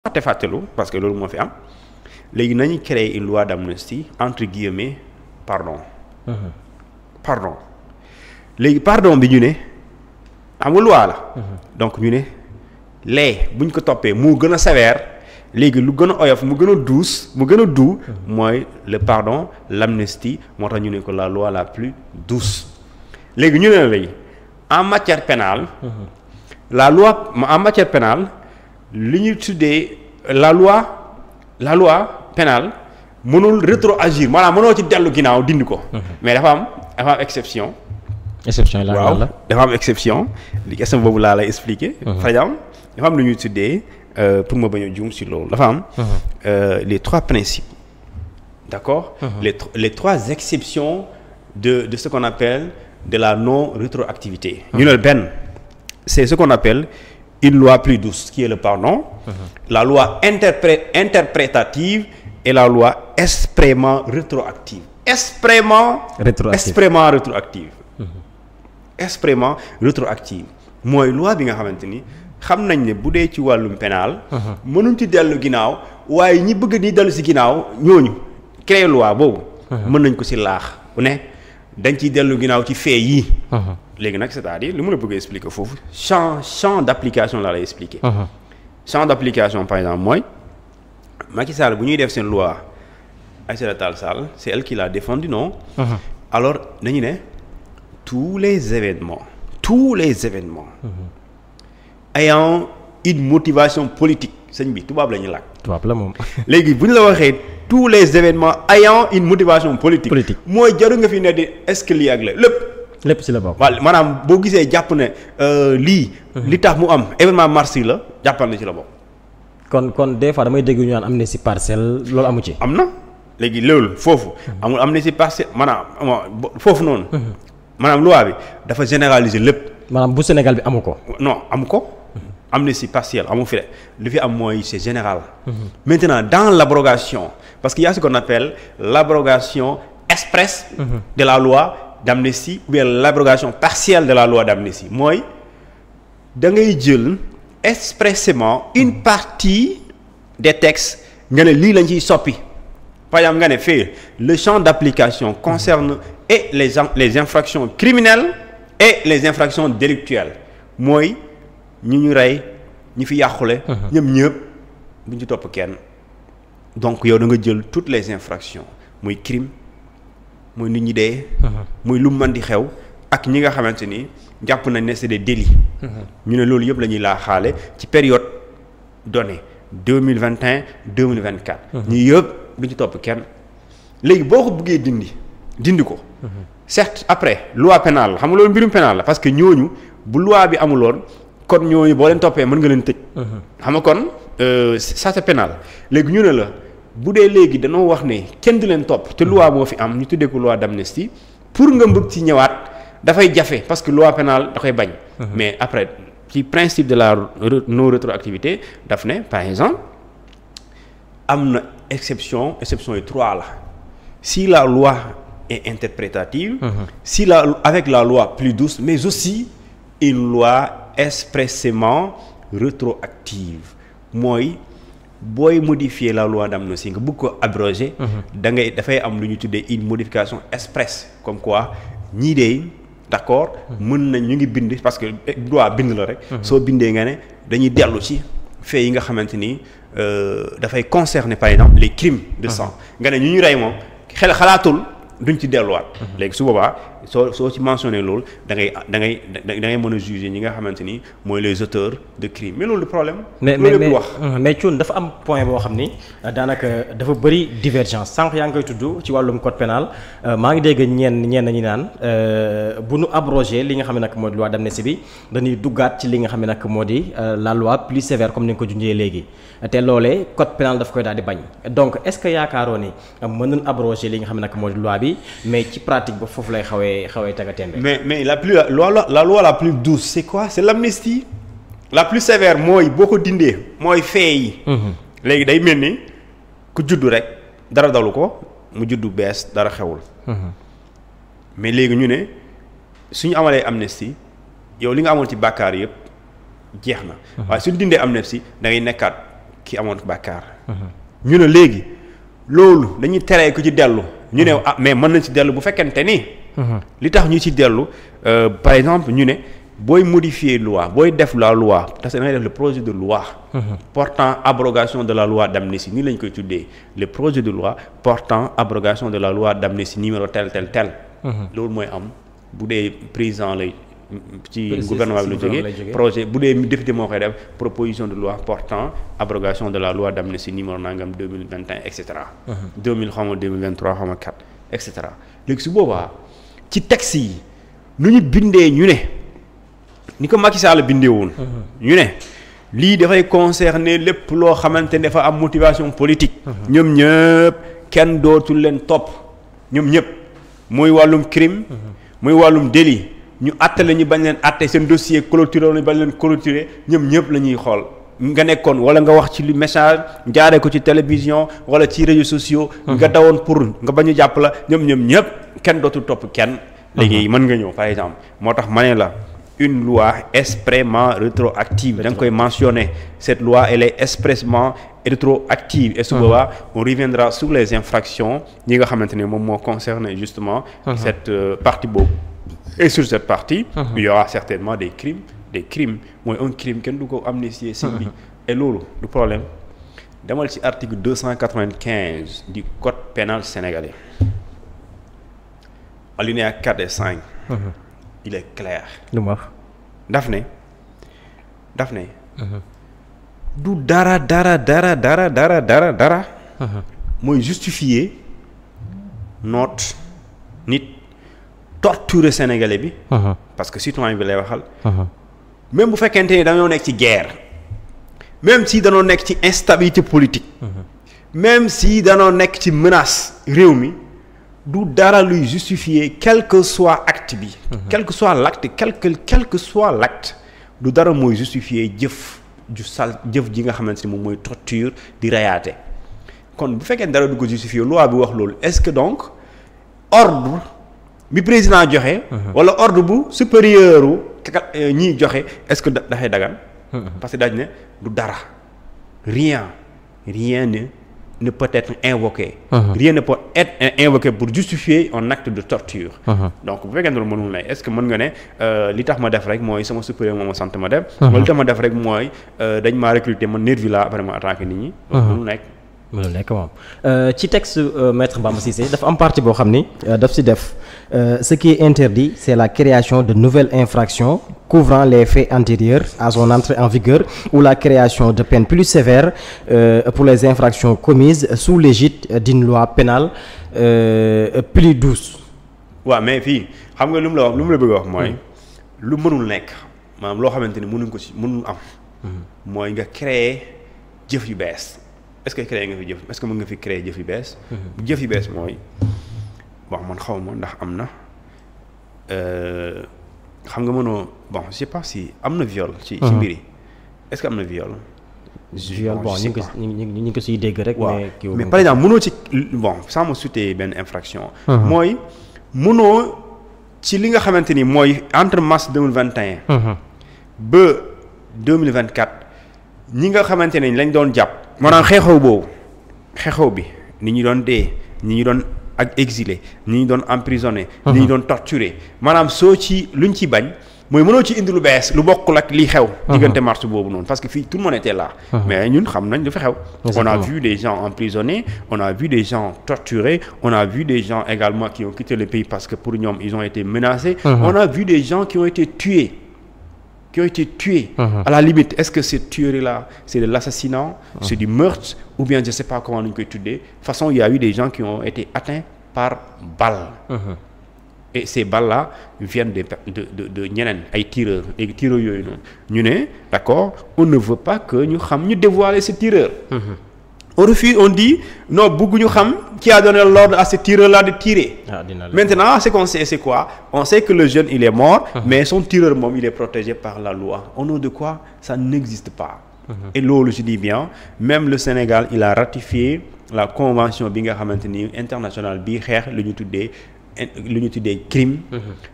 fàttelu parce que loolu moo fi am léegi nañu créer une loi d'amnistie entre guillemets pardon. pardon léegi pardon bi ñu ne xam nga loi la. donc ñu ne buñ ko toppee mu gën a sévère léegi lu gën a oyof mu gën a douce mu gën a doux mooy le pardon l'amnistie moo tax ñu ne ko la loi la plus douce léegi ñu ne la léegi en matière pénale. la loi en matière pénale li ñuy tuddee la loi pénale mënul rétroagir maanaam mënoo ci dellu ginnaaw dindi ko. mais dafa am exception. exception la waaw dafa am exception li question boobu laa lay expliquer. par exemple dafa am lu ñuy tuddee pour ma bañ a juum si loolu dafa am. les trois principes d'accord. les trois exceptions de ce qu'on appelle de la non rétroactivité. ñu ne benn c'est ce qu'on appelle une loi plus douce qui est le pardon. La loi interprétative et la loi extrêmement rétroactive. extrêmement rétroactive. extrêmement rétroactive mooy loi bi nga xamante ni xam nañ ne bu dee ci wàllum pénal mënuñ ci dellu ginnaaw waaye ñi bëgg di dellu si ginnaaw ñooñu créer loi boobu. mën nañ ko si laax bu ne dañ ciy dellu ginnaaw ci fee yii. léegi nag c'est-à-dire li mu la bëgg a expliquer foofu champ d'application laa lay expliquer. champ d'application par exemple mooy Macky Sall bu ñuy def seen loi Aïssata Tall Sall c'est elle qui l'a défendu non. alors dañu ne tous les événements ayant une motivation politique sëñ bi tubaab la ñuy làkk. tubaab la moom. léegi bu ñu la waxee tous les événements ayant une motivation politique. mooy jaru nga fi ne di est-ce que lii ak la lépp ci la bokk. waaw maanaam boo gisee jàpp ne lii. li tax mu am événement mars yi la jàppal na ci la bokk. kon des fois damay dégg ñu naan amnistie partielle loolu amu ci. am na léegi loolu foofu. amul amnistie partielle maanaam foofu noonu. maanaam loi bi dafa généraliser lépp. maanaam bu Sénégal bi amu ko. non amu ko. amnistie partielle amu fi li fi am mooy c'est général. maintenant dans l'abrogation parce qu'il y a ce qu'on appelle l'abrogation express. de la loi d'amnistie ou bien l'abrogation partielle de la loi d'amnistie mooy da ngay jël expressément une partie des textes nga ne lii lañ ciy soppi par exemple nga ne fii le champ d'application concerne et les infractions criminelles et les infractions délictuelles mooy ñu rey ñi fi yàqule ñëpp bu ñu ci topp kenn donc yow da nga jël toutes les infractions muy crime muy nit ñi dee muy lu mën di xew ak ñi nga xamante ni jàpp nañ ne c'est des délits ñu ne loolu yëpp la ñuy laa xaale ci période donnée 2021 2024 ñi yëpp du ci topp kenn léegi boo ko bëggee dindi ko certes après loi pénale xam nga loolu mbirum pénal la parce que ñooñu bu loi bi amuloon kon ñooñu boo leen toppee mën nga leen tëj xam nga kon ça c'est pénal léegi ñu ne la bu dee léegi dañoo wax ne kenn du leen topp te loi moo fi am ñu tuddee ko loi d'amnistie pour nga bëgg ci ñëwaat dafay jafe parce que loi pénale da koy bañ. mais après ci principe de la non rétroactivité daf ne par exemple am na exception yi 3 la si la loi est interprétative. avec la loi plus douce mais aussi une loi expressément rétroactive mooy. booy modifier la loi d'amnistie nga bëgg ko abroger. dafay am lu ñu tuddee une modification express comme quoi ñii de d'accord. mën nañ ñu ngi bind parce que loi bind la rek. soo bindee nga ne dañuy dellu ci faits yi nga xamante ni dafay concerner par exemple les crimes de sang. nga ne ñu rey moom xalaatul duñ ci delluwaat. léegi su boobaa soo ci mentionné loolu da ngay mën a juger ñi nga xamante ni mooy les auteurs de crimes mais loolu du problème. mais Thioune dafa am point boo xam ni daanaka dafa bëri divergence sànq yaa ngi koy tudd ci wàllum code pénal maa ngi dégg ñenn ñi naan bu nu abrogé li nga xam ne nag moo di loi d'amnistie bi dañuy duggaat ci li nga xam ne nag moo di la loi plus sévère comme ni nga ko junjee léegi te loolee code pénal daf koy daal di bañ donc est-ce que yaakaaroo ni mën nañu abrogé li nga xam ne nag moo di loi bi mais ci pratique ba foofu lay xawee tagatémbe. mais la loi la plus douce c'est quoi c'est l'amnistie la plus sévère mooy boo ko dindee mooy fee yi. léegi day mel ni ku juddu rek dara dalu ko mu juddu bees dara xewul. mais léegi ñu ne suñu amalee amnistie yow li nga amoon ci bàkkaar yëpp jeex na. waaye suñu dindee amnistie da ngay nekkaat ki amoon bàkkaar. ñu ne léegi loolu dañuy teree ku ci dellu. ñu ne mais mën nañ ci dellu bu fekkente ni. li tax ñu ci dellu par exemple ñu ne booy modifier loi booy def la loi parce que da ngay def le projet de loi. portant abrogation de la loi d'amnistie nii lañ koy tuddee le projet de loi portant abrogation de la loi d'amnistie numéro tel. loolu mooy am bu dee président lay. ci gouvernement bi la jógee projet bu dee député moo koy def proposition de loi portant abrogation de la loi d'amnistie numéro nangam 2021 et cetera. 2000 xaw ma 2023 xaw ma 4 et cetera léegi su boobaa ci texte yi nu ñu bindee ñu ne ni ko Macky Sall bindee woon. ñu ne lii dafay concerner lépp loo xamante ne dafa am motivation politique. ñoom ñëpp kenn dootul leen topp ñoom ñëpp muy wàllum crime. muy wàllum délit. ñu àtte la ñu bañ leen àtte seen dossier clôturé la ñu bañ leen clôturé ñoom ñëpp la ñuy xool nga nekkoon wala nga wax ci lu message jaaree ko ci télévision wala ci réseaux sociaux. nga dawoon pour nga bañ a jàpp la ñoom ñëpp kenn dootul topp kenn. léegi mën nga ñëw par exemple moo tax ma ne la une loi expressément rétroactive da nga koy mentionner cette loi elle est expressément rétroactive et su boobaa on reviendra sur les infractions yi nga xamante ne moom moo concerné justement cette partie boobu. Et sur cette partie, il y aura certainement des crimes mooy un crime kenn du ko amnistier sëñ bi et loolu du problème demal ci article 295 du code pénal sénégalais alinéa 4 et 5 il est clair lu mu wax daf ne du dara mooy justifier noot nit torturer sénégalais bi. parce que citoyen bi lay waxal. même bu fekkente ni dañoo nekk ci guerre. même si dañoo nekk ci instabilité politique. même si dañoo nekk ci menace réew mi du dara luy justifier quel que soit acte bi. quel que soit l'acte quel que soit l'acte du dara mooy justifier jëf ji nga xamante ni moom mooy torture di rayaate kon bu fekkee dara du ko justifier loi bi wax loolu est-ce que donc ordre. bi président joxe. wala ordre bu supérieur wu ñiy joxe est-ce que dafay dagan. parce que dañ ne du dara. rien ne peut être invoqué. rien ne peut être invoqué pour justifier un acte de torture. donc bu fekkee ne loolu mënul lay est-ce que mën nga ne li tax ma def rek mooy sama supérieur moo ma sant ma def. wala li tax ma def rek mooy dañ maa recruter man nervi la après ma attaqué nit ñi. mënul nekk. mënul nekk moom ci texte maître Bamba Cissé dafa am partie boo xam ni daf si def ce qui est interdit c'est la création de nouvelles infractions couvrant les faits antérieurs à son entrée en vigueur ou la création de peines plus sévères pour les infractions commises sous l'égide d'une loi pénale plus douce. waaw mais fii xam nga lu mu la bëgg a wax mooy lu mënul nekk maanaam loo xamante ni mënul am. mooy nga créer jëf yu bees. est-ce que créé nga fi jëf est-ce que mën nga fi créer jëf yu bees. bu jëf yu bees mooy bon man xaw ma ndax am na xam nga mënoo bon je sais pas si am na viol. ci mbir yi est-ce que am na viol. viol bon ñu ngi ko siy dégg rek. mais par exemple mënoo ci bon sans ma citer benn infraction. mooy mënoo ci li nga xamante ni mooy entre mars 2021. ba 2024 ñi nga xamante ne lañ doon jàpp. maanaam xeexoo bi ni ñu doon dee ni ñu doon ak exilé ni ñu doon emprisonné. ni ñu doon torturé maanaam soo ci luñ ci bañ mooy mënoo ci indi lu bees lu bokkul ak lii xew. diggante mars boobu noonu parce que fii tout le monde était là. mais ñun xam nañ lu fi xew. on a vu des gens emprisonnés on a vu des gens torturés on a vu des gens également qui ont quitté le pays parce que pour ñoom ils ont été menacés. On a vu des gens qui ont été tués. À la limite est-ce que cette tuerie-là c'est de l'assassinat, c'est du meurtre ou bien je sais pas comment ñu koy tuddee. De toute façon il y a eu des gens qui ont été atteints par balles. Et ces balles-là viennent de ñeneen ay tireurs léegi tireurs yooyu noonu ñu ne d'accord on ne veut pas que ñu dévoiler ces tireurs. On refuse, on dit non bëgguñu xam qui a donné l'ordre à ce tireur-là de tirer. Maintenant ce qu'on sait c'est quoi? On sait que le jeune il est mort, mais son tireur moom il est protégé par la loi. Au nom de quoi? Ça n'existe pas. Et loolu je dis bien même le Sénégal il a ratifié la convention bi nga xamante ni internationale bi xeex lu ñu tuddee crime.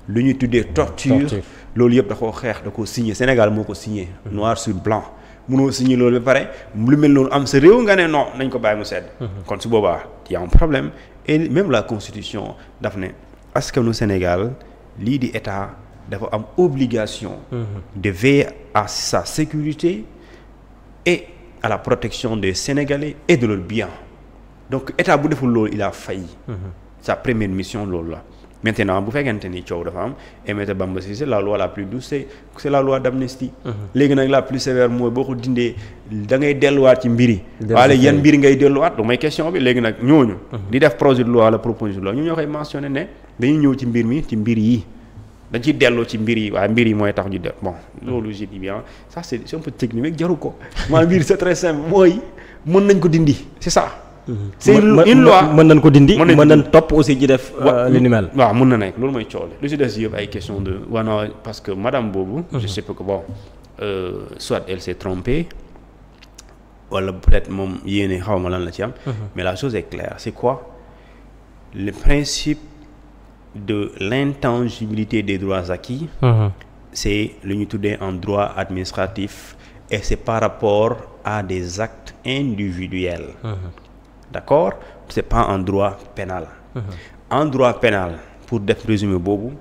lu ñu tuddee torture. Loolu yëpp da koo xeex da koo signé Sénégal moo ko signé. noir sur blanc. mënoo signé loolu ba pare lu mel noonu am sa réew nga ne non nañ ko bàyyi mu sedd. kon su boobaa y a un problème et même la constitution daf ne askanu Sénégal lii di état dafa am obligation. de veiller à sa sécurité et à la protection des Sénégalais et de leurs biens donc état bu deful loolu il a failli. sa première mission loolu la. maintenant bu fekkente ni coow dafa am Maître Bamba Cissé la loi la plus douce c'est la loi d'amnistie. léegi nag la plus sévère mooy boo ko dindee da ngay delluwaat ci mbiri waaye yan mbir ngay delluwaat du may question bi léegi nag ñooñu. di def projet de loi la proposition de loi ñu ñoo koy mentionné ne dañuy ñëw ci mbir mi ci mbir yi dañ ciy dellu ci mbir yi waaye mbir yi mooy tax ñu def bon loolu je dis bien ça c'est un peu technique mais jaru ko maanaam mbir c'est très simple mooy mën nañ ko dindi c'est ça. c'est une loi mën nañ ko dindi mën nañ topp aussi ji def li ni mel. waaw mën na nekk loolu mooy coow lu si des yëpp ay question de waana parce que madame boobu. je sais pas que bon soit elle s'est trompée wala peut-être moom yéene xaw ma lan la ci am. mais la chose est claire c'est quoi le principe de l'intangibilité des droits acquis. c'est lu ñu tuddee en droit administratif et c'est par rapport à des actes individuels. D'accord? C'est pas en droit pénal. En droit pénal, pour def résumé boobu,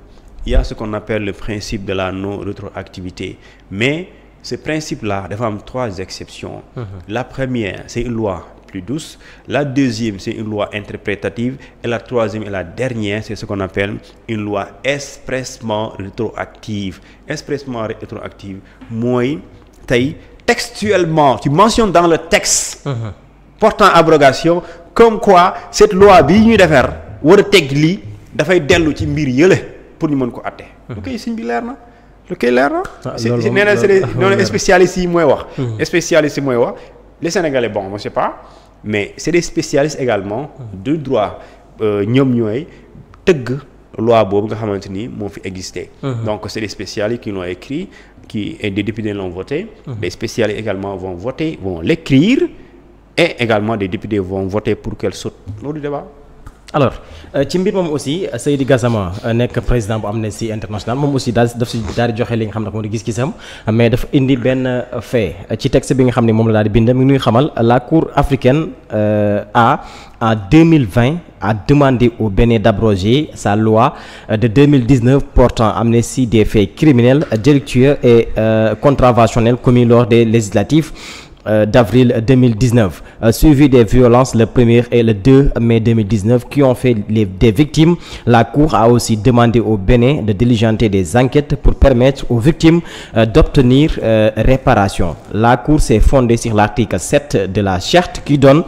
il y a ce qu'on appelle le principe de la non-rétroactivité. Mais ce principe-là dafa am 3 exceptions. La première, c'est une loi plus douce. La deuxième, c'est une loi interprétative. Et la troisième et la dernière, c'est ce qu'on appelle une loi expressément rétroactive. Expressément rétroactive mooy tey textuellement, tu mentionnes dans le texte. portant abrogation comme quoi cette loi bii ñuy defar war a teg lii dafay dellu ci mbir yële pour ñu mën ko àtte. lu koy siñ bi leer na lu koy leer na. loolu nee na c'est noonu spécialistes yi mooy wax. spécialistes yi mooy wax les Sénégalais bon je sais pas mais c'est des spécialistes également de droit ñoom ñooy tëgg loi boobu nga xamante ni moo fi existé. donc c'est des spécialistes qui l'ont écrit et des députés l'ont voté. les spécialistes également vont voter vont l'écrire. Et également des députés vont voter pour qu'elle saute loolu débat. alors ci mbir moom aussi Seydi Gassama nekk président bu Amnesty International moom aussi daal di joxe li nga xam ne moo di gis-gisam mais dafa indi benn fait ci texte bi nga xam ne moom la daal di bind mi ngi ñuy xamal la Cour africaine en 2020 a demandé au Bénin d'abroger sa loi de 2019 portant amnistie des faits criminels, délictueux et contraventionnels commis lors des législatives d'avril 2019, suivi des violences le 1er et le 2 mai 2019 qui ont fait des victimes. La Cour a aussi demandé au Bénin de diligenter des enquêtes pour permettre aux victimes d'obtenir réparation. La Cour s'est fondée sur l'article 7 de la Charte qui donne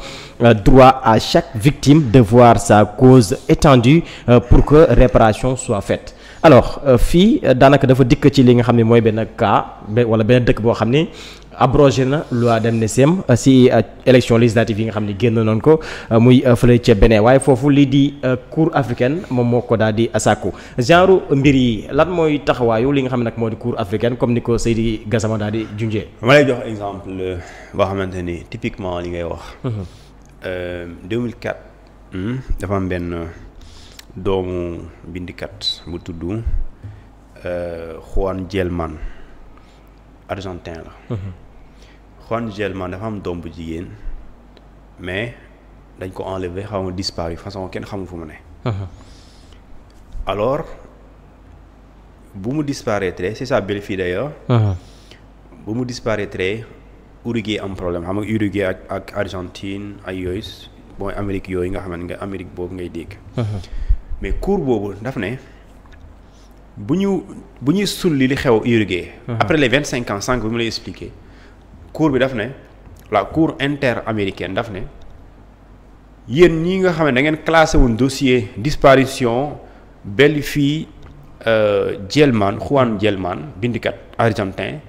droit à chaque victime de voir sa cause étendue pour que réparation soit faite. Alors fii daanaka dafa dikk ci li nga xam ne mooy benn cas wala benn dëkk boo xam ni abrogé na loi d'amnistie si élection législative yi nga xam ne génn noonu ko muy fële ca Bénin waaye foofu lii di Cour africaine moom moo ko daal di sàkku genre mbir yi lan mooy taxawaayu li nga xam ne nag moo di Cour africaine comme ni ko Seydi Gassama daal di junjee. ma lay jox exemple boo xamante ni typiquement li ngay wax. 2004 dafa am benn doomu bindikat bu tudd Juan Gelman argentin la. Juan Gelman dafa am doom bu jigéen mais dañ ko enlevé xaw ma disparu façon kenn xamul fu mu ne. alors bu mu disparaître c'est sa belle-fille d'ailleurs. bu mu disparaître Uruguay am problème xam nga Uruguay ak Argentine ay yooyu mooy Amérique yooyu nga xamante nga Amérique boobu ngay dégg. mais cour boobu daf ne bu ñuy sulli li xew Uruguay. après les 25 ans sànq bi mu lay expliquer cour bi daf ne la cour interaméricaine daf ne yéen ñi nga xam ne da ngeen classé woon dossier disparition belle-fille Gelman Juan Gelman bindikat argentin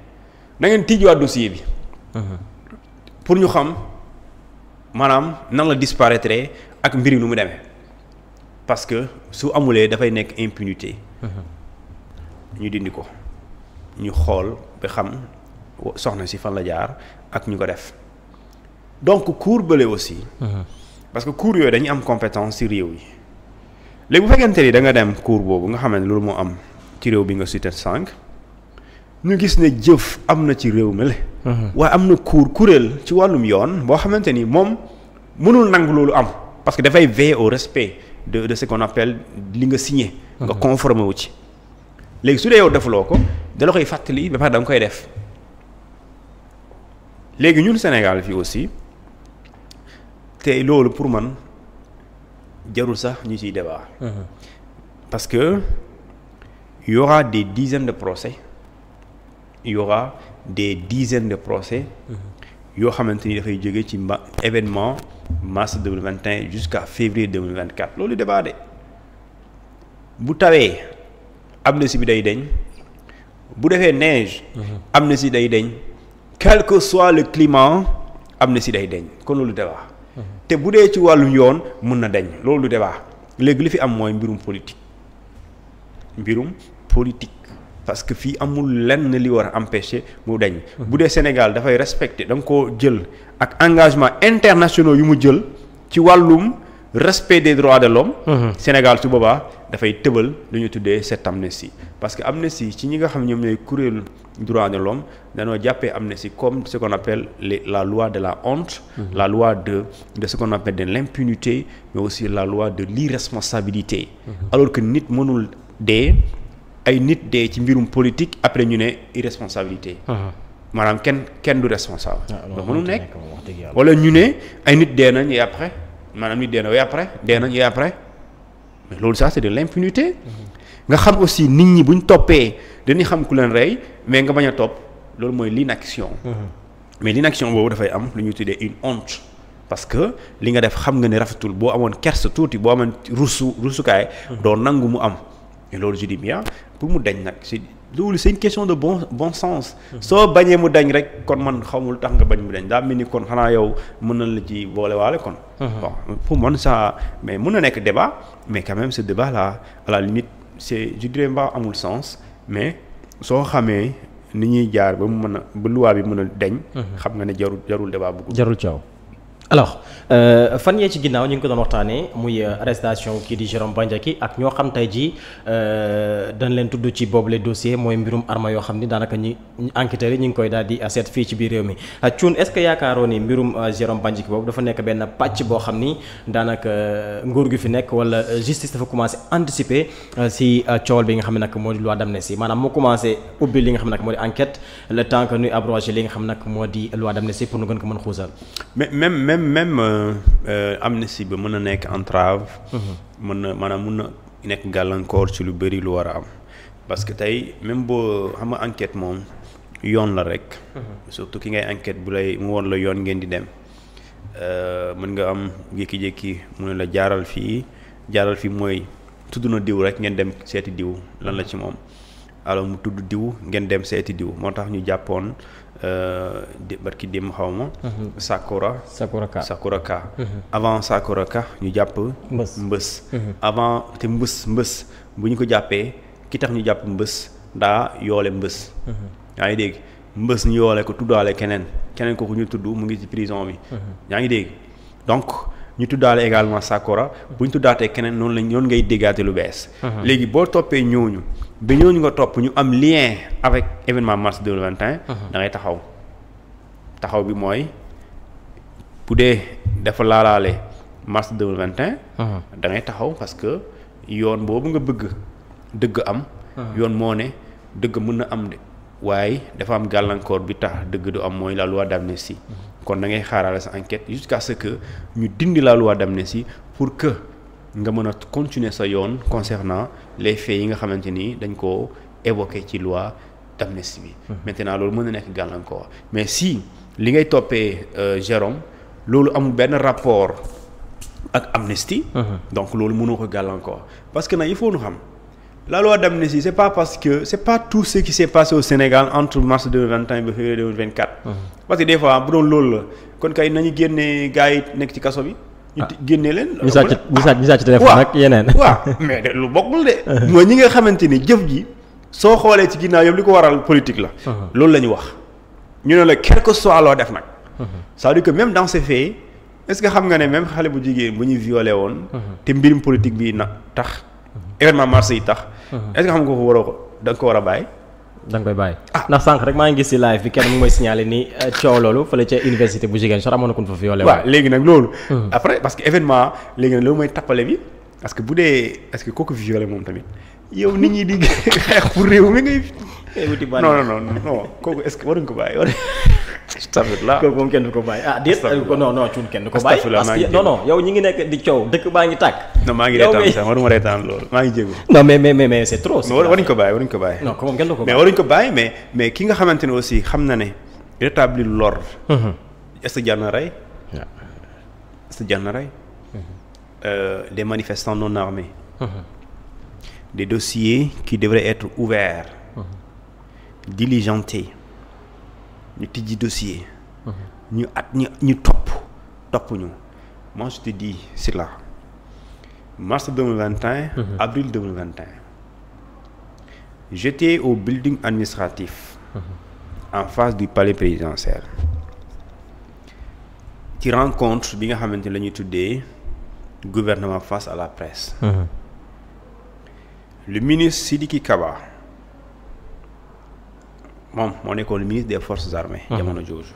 da ngeen tijjiwaat dossier bi. pour ñu xam maanaam nan la disparaître ak mbir yi nu mu demee parce que su amulee dafay nekk impunité. ñu dindi ko ñu xool ba xam soxna si fan la jaar ak ñu ko def donc cour bële aussi. parce que cour yooyu dañuy am compétence ci réew yi léegi bu fekkente ni da nga dem cour boobu nga xam ne loolu moo am ci réew bi nga cité 5 ñu gis ne jëf am na ci réew mi la. waaye am na kuréel ci wàllum yoon boo xamante ni moom mënul nangu loolu am parce que dafay veiller au respect de ce qu'on appelle li nga signé. nga conformé wu ci. léegi su dee yow defuloo ko da la koy fàttali ba pare da nga koy def léegi ñun Sénégal fii aussi te loolu pour man jarul sax ñu ciy débat. parce que y aura des dizaines de procès y aura des dizaines de procès yoo xamante ni dafay jóge ci événement mars 2021 jusqu'à février 2024 loolu débat de bu tawee amnistie bi day deñ bu defee neige amnistie day deñ quel que soit le climat amnistie day deñ kon loolu débat te bu dee ci wàllu yoon mën na deñ loolu débat léegi li fi am mooy mbirum politique parce que fii amul lenn li war a empêcher mu deñ bu dee Sénégal dafay respecter da nga koo jël ak engagement internationaux yu mu jël ci wàllum respect des droits de l'homme Sénégal su boobaa dafay tëbal lu ñu tuddee cette amnistie parce que amnistie ci ñi nga xam ñoom ñooy kuréelu droits de l'homme dañoo jàppee amnistie comme ce qu'on appelle la loi de la honte la loi de ce qu'on appelle de l'impunité mais aussi la loi de l'irresponsabilité alors que nit mënul dee ay nit dee ci mbirum politique après ñu ne irresponsabilité maanaam kenn du responsable loolu mënul nekk wala ñu ne ay nit dee nañ et après maanaam nit dee na dee nañ et après mais loolu ça c'est de l'impunité nga xam aussi nit ñi buñ toppee dañuy xam ku leen rey mais nga bañ a topp loolu mooy l'inaction mais l'inaction boobu dafay am lu ñuy tuddee une honte parce que li nga def xam nga ne rafetul boo amoon kersa tuuti boo amoon rusukaay doo nangu mu am et loolu je dis bien pour mu dañ nag loolu c'est une question de bon sens soo bañee mu dañ rek kon man xamul tax nga bañ mu dañ daa mel ni kon xanaa yow mën na la ci boole waale kon bon pour man ça mais mën na nekk débat mais quand même ce débat là à la limite c'est je dirais pas amul sens mais soo xamee ni ñuy jaar ba mu mën a ba loi bi mën a dañ xam nga ne jarul débat bu jarul caaw alors fan yee ci ginnaaw ñu ngi ko doon waxtaanee muy arrestation kii di Jérôme Bandiaky ak ñoo xam tey jii dañ leen tudd ci boobule dossier mooy mbirum arme yoo xam ni daanaka ñi enquêteurs yi ñu ngi koy daal di seet fii ci biir réew mi Thioune est-ce que yaakaaroo ni mbirum Jérôme Bandiaky boobu dafa nekk benn pàcc boo xam ni daanaka nguur gi fi nekk wala justice dafa commencé anticiper si coowal bi nga xam ne nag moo di loi d'amnistie maanaam mu commencé ubbi li nga xam ne nag moo di enquête le temps que ñuy abroger li nga xam nag moo di loi d'amnistie pour nu gën ko mën xuusal même amnistie ba mën na nekk entrave mën na nekk gàllankoor ci lu bëri lu war a am parce que tey même boo xam nga enquête moom yoon la rek surtout ki ngay enquête bu lay mu woon la yoon ngeen di dem mën nga am jékki-jékki mu ne la jaaral fii mooy tudd na diw rek ngeen dem seeti diw lan la ci moom alors mu tudd diw ngeen dem seeti diw moo tax ñu jàppoon barki dem xaw ma Sakura Ka avant Sakura Ka ñu jàpp mbës avant te mbës bu ñu ko jàppee ki tax ñu jàpp mbës daa yoole mbës yaa ngi dégg mbës ñu yoole ko tuddaale keneen kooku ñu tudd mu ngi ci prison bi yaa ngi dégg donc ñu tuddaale également Sakura bu ñu tuddaatee keneen noonu ngay déggaate lu bees léegi boo toppee ñooñu ba ñooñu nga topp ñu am lien avec événement mars 2021 da ngay taxaw bi mooy bu dee dafa laalaale mars 2021 da ngay taxaw parce que yoon boobu nga bëgg dëgg am yoon moo ne dëgg mën na am de waaye dafa am gàllankoor bi tax dëgg du am mooy la loi d'amnistie kon da ngay xaarale sa enquête jusqu'à ce que ñu dindi la loi d'amnistie pour que nga mën a continuer sa yoon concernant les faits yi nga xamante ni dañ koo évoqué ci loi d'amnistie bi maintenant loolu mën na nekk gàllankoor mais si li ngay toppee Jérôme loolu amul benn rapport ak amnistie donc loolu mënoo ko gàllankoor parce que nag il faut ñu xam la loi d'amnistie c'est pas tout ce qui s'est passé au Sénégal entre mars 2021 ba février 2024 parce que des fois bu doon loolu la kon kay nañu génne gars yi nekk ci kaso bi ñu génne leen message ci téléphone ak yeneen waaw mais de lu bokkul de mooy ñi nga xamante ni jëf ji soo xoolee ci ginnaaw yëpp li ko waral politique la loolu la ñu wax ñu ne la quel que soit loo def nag c'est-à-dire que même dans ces faits est-ce que xam nga ne même xale bu jigéen bu ñu violé woon te mbirum politique bi na tax événement mars yi tax est-ce que xam nga ko da nga ko war a bàyyi da nga koy bàyyi. ndax sànq rek maa ngi gis ci live bi kenn mu mooy signalé ni coow loolu fële ca université bu Ziguinchor amoon na ku ñu fa violé. waaw léegi nag loolu. après parce que événement léegi nag loolu mooy tappale bi parce que bu dee est-ce que kooku violé moom tamit yow nit ñi di xeex pour réew mi ngay. non kooku est-ce que waruñ ko bàyyi astafurlah kooku moom kenn du ko bàyyi déet non cuun kenn du ko bàyyi parce que non yow ñi ngi nekk di coow dëkk baa ngi tàkk. non maa ngi reetaan sax waruma reetaan loolu maa ngi jéego. non mais c'est trop. waruñ ko bàyyi non ko moom kenn du ko bàyyi mais waruñ ko bàyyi mais ki nga xamante ne aussi xam na ne rétablir l'ordre. est-ce que jar na rey. est-ce que jar na rey. des manifestants non armés. des dossiers qui devraient être ouverts. diligentés. ñu tijji dossier. ñu topp ñu. moi je te dis c'est là mars 2021. avril 2021. j'étais au building administratif. en face du palais présidentiel. ci rencontre bi nga xamante ne la ñuy tuddee gouvernement face à la presse. le ministre Sidiki Kaba. moom moo nekkoon le ministre des forces armées. jamono jooju.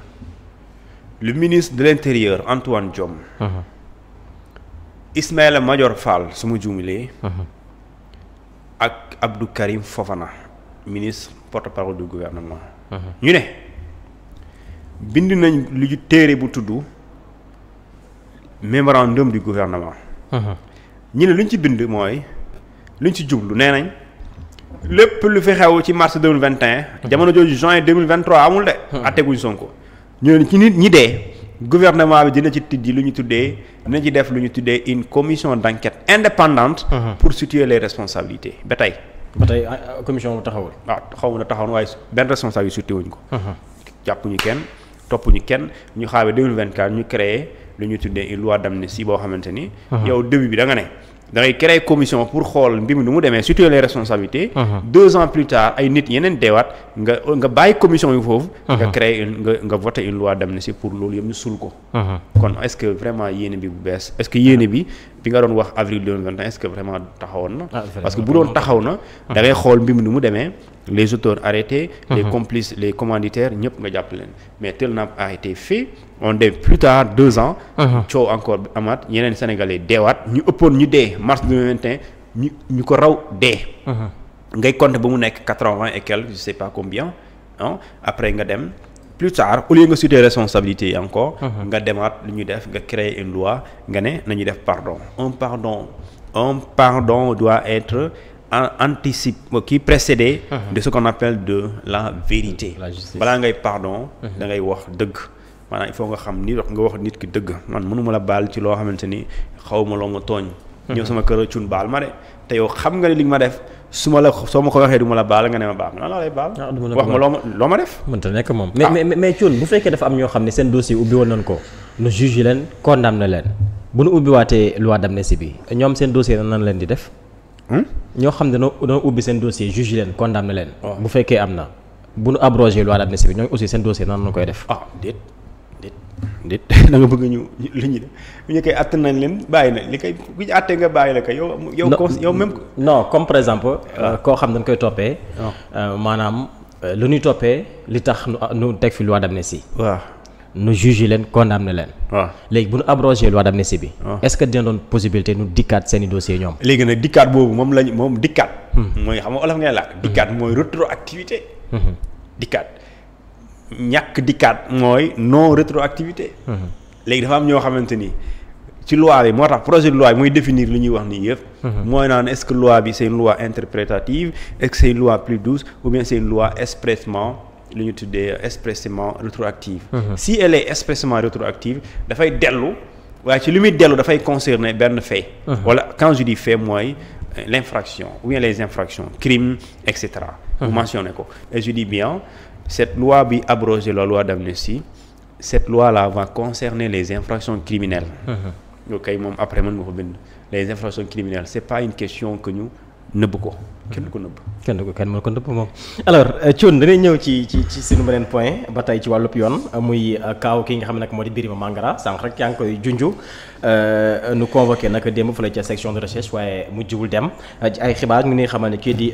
le ministre de l'intérieur Antoine Diome. Ismaïla Madior Fall su ma juumalee. ak Abdou Karim Fofana ministre porte-parole du gouvernement. ñu ne bind nañ lu ñu téere bu tudd mémorandum du gouvernement. ñu ne lu ñu ci bind mooy lu ñu ci jublu nee nañ. lépp lu fi xew ci mars 2021 jamono jooju juin 2023 amul de atteguñ Sonko ñu ne ci nit ñi dee gouvernement bi dina ci tijji lu ñu tuddee dina ci def lu ñu tuddee une commission d'enquête indépendante pour situer les responsabilités ba tey commission bu taxawul xaw na taxaw na waaye benn responsabilité situé wuñ ko jàppuñu kenn toppuñu kenn ñu xaawee 2024 ñu créé lu ñu tuddee une loi d'amnistie boo xamante ni yow début bi da nga ne da ngay créer commission pour xool mbir mi nu mu demee situer les responsabilités. 2 ans plus tard ay nit yeneen deewaat nga bàyyi commission yu foofu. nga créer nga voter une loi d'amnistie pour loolu yëpp ñu sul ko. kon est-ce que vraiment yéene bi bu bees est-ce que yéene bi nga doon wax avril 2021 est-ce que vraiment taxawoon na. parce que bu doon taxaw na. da ngay xool mbir mi nu mu demee les auteurs arrêtés. les complices les commanditaires ñëpp nga jàpp leen mais tel n'a pas été fait. on est plus tard 2 ans. coow encore amaat yeneen sénégalais deewaat ñu ëppoon ñu dee mars 2021 ñu ko raw dee. ngay compter ba mu nekk 80 et quelques je sais pas combien après nga dem plus tard au lieu nga situer responsabilité yi encore. nga demaat lu ñuy def nga créer une loi nga ne nañu def pardon. un pardon doit être qui précédé de ce qu'on appelle de la vérité. balaa ngay pardon. da ngay wax dëgg. maanaam il faut nga xam ni nga wax nit ki dëgg man mënuma la baal ci loo xamante ni xaw ma loo ma tooñ. ñëw sama kër cun baal ma de te yow xam nga ne li nga ma def soo ma ko waxee du ma la baal nga ne ma baal lan laa lay baal. wax ma loo ma def. mënta nekk moom mais cun bu fekkee dafa am ñoo xam ne seen dossier ubbi woon nañ ko nu juge leen condamné leen bu nu ubbiwaatee loi d'amnistie bi ñoom seen dossier nan leen di def. ñoo xam ne dañoo ubbi seen dossier juge leen condamné leen. bu fekkee am na bu nu abrogé loi d'amnistie bi ñoom aussi seen dossier nan la koy def. déet da nga bëgg ñu li ñu def ñu koy àtt nañ leen bàyyi na li koy bu ñu àttee nga bàyyi la ko yow même. non comme par exemple. koo xam dañ koy toppee. maanaam lu ñuy toppee li tax nu teg fi loi d'amnistie. waaw nu juge leen condamné leen. waaw léegi bu nu abrogé loi d'amnistie bi. est-ce que dina doon possibilité nu dikkaat seen i dossier ñoom. léegi nag dikkaat boobu moom dikkaat. mooy xam nga olof ngay laaj. dikkaat mooy rétroactivité. dikkaat. ñàkk dikkaat mooy non rétroactivité. léegi dafa am ñoo xamante ni ci loi bi moo tax projet de loi bi mooy définir lu ñuy wax nii yëpp. mooy naan est-ce que loi bi c'est une loi interprétative est-ce que c'est une loi plus douce ou bien c'est une loi expressément lu ñu tuddee expressément rétroactive. si elle est expressément rétroactive dafay dellu waaye ci li muy dellu dafay concerner benn fait. wala quand je dis fait mooy l'infraction ou bien les infractions crimes et cetera. vous mentionnez ko et je dis bien. Cette loi bi abroger la loi d'amnistie cette loi-là va concerner les infractions criminelles. ok moom après mën nga ko bind les infractions criminelles c'est pas une question que ñu nëbb ko. kenn du ko nëbb. kenn mën ko nëbb moom. alors Thioune dañuy ñëw ci suñu beneen point ba tey ci wàllub yoon muy kaaw ki nga xam ne nag moo di Birima Mangara sànq rek yaa ngi koy junju nu convoqué nag démb fële ca section de recherche waaye mujjul dem ay xibaar ñu ngi xamal ne kii di.